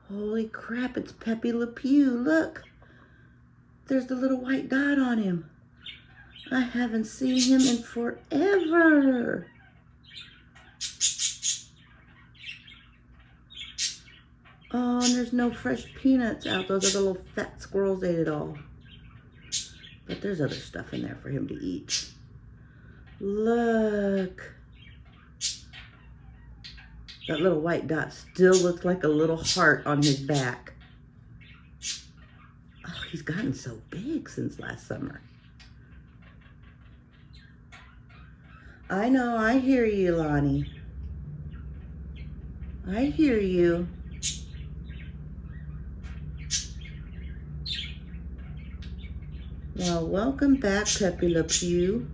Holy crap, it's Pepe Le Pew. Look, there's the little white dot on him. I haven't seen him in forever. Oh, and there's no fresh peanuts out. Those are the little fat squirrels ate it all. But there's other stuff in there for him to eat. Look. That little white dot still looks like a little heart on his back. Oh, he's gotten so big since last summer. I know, I hear you, Lani. I hear you. Well, welcome back, Pepe Le Pew.